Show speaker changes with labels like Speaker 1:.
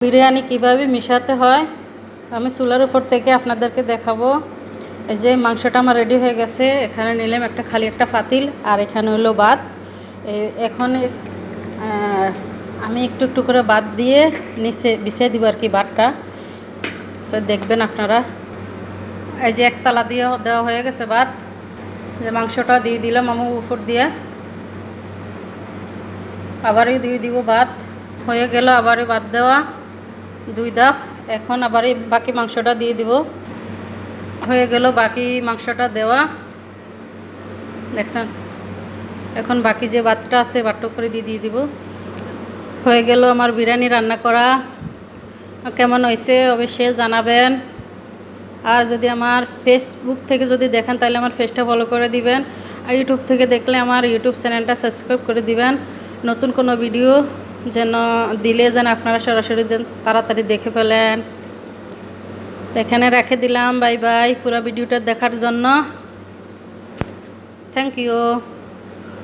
Speaker 1: বিরিয়ানি কিভাবে মিশাতে হয় আমি চুলার উপর থেকে আপনাদেরকে দেখাবো। এই যে মাংসটা আমার রেডি হয়ে গেছে। এখানে নিলাম একটা খালি একটা পাতিল, আর এখানে হলো ভাত। এখন আমি একটু একটু করে ভাত দিয়ে নিচে বিছিয়ে দিব আর কি ভাতটা। তো দেখবেন আপনারা, এই যে একতলা দিয়ে দেওয়া হয়ে গেছে ভাত। যে মাংসটা দিয়ে দিলাম আমি উপর দিয়ে, আবারই দিয়ে দিব ভাত। হয়ে গেল আবারই ভাত দেওয়া 2 ধাপ। এখন আবার এই বাকি মাংসটা দিয়ে দিব। হয়ে গেল বাকি মাংসটা দেওয়া, দেখছেন। এখন বাকি যে ভাতটা আছে ভাতটা করে দিয়ে দিব। হয়ে গেল আমার বিরিয়ানি রান্না করা। কেমন হয়েছে অবশ্যই জানাবেন। আর যদি আমার ফেসবুক থেকে যদি দেখেন তাহলে আমার পেজটা ফলো করে দিবেন, আর ইউটিউব থেকে দেখলে আমার ইউটিউব চ্যানেলটা সাবস্ক্রাইব করে দিবেন। নতুন কোনো ভিডিও যেন দিলে যেন আপনারা সরাসরি যেন তাড়াতাড়ি দেখে ফেলেন। তো এখানে রেখে দিলাম। Bye bye. পুরো ভিডিওটা দেখার জন্য থ্যাংক ইউ।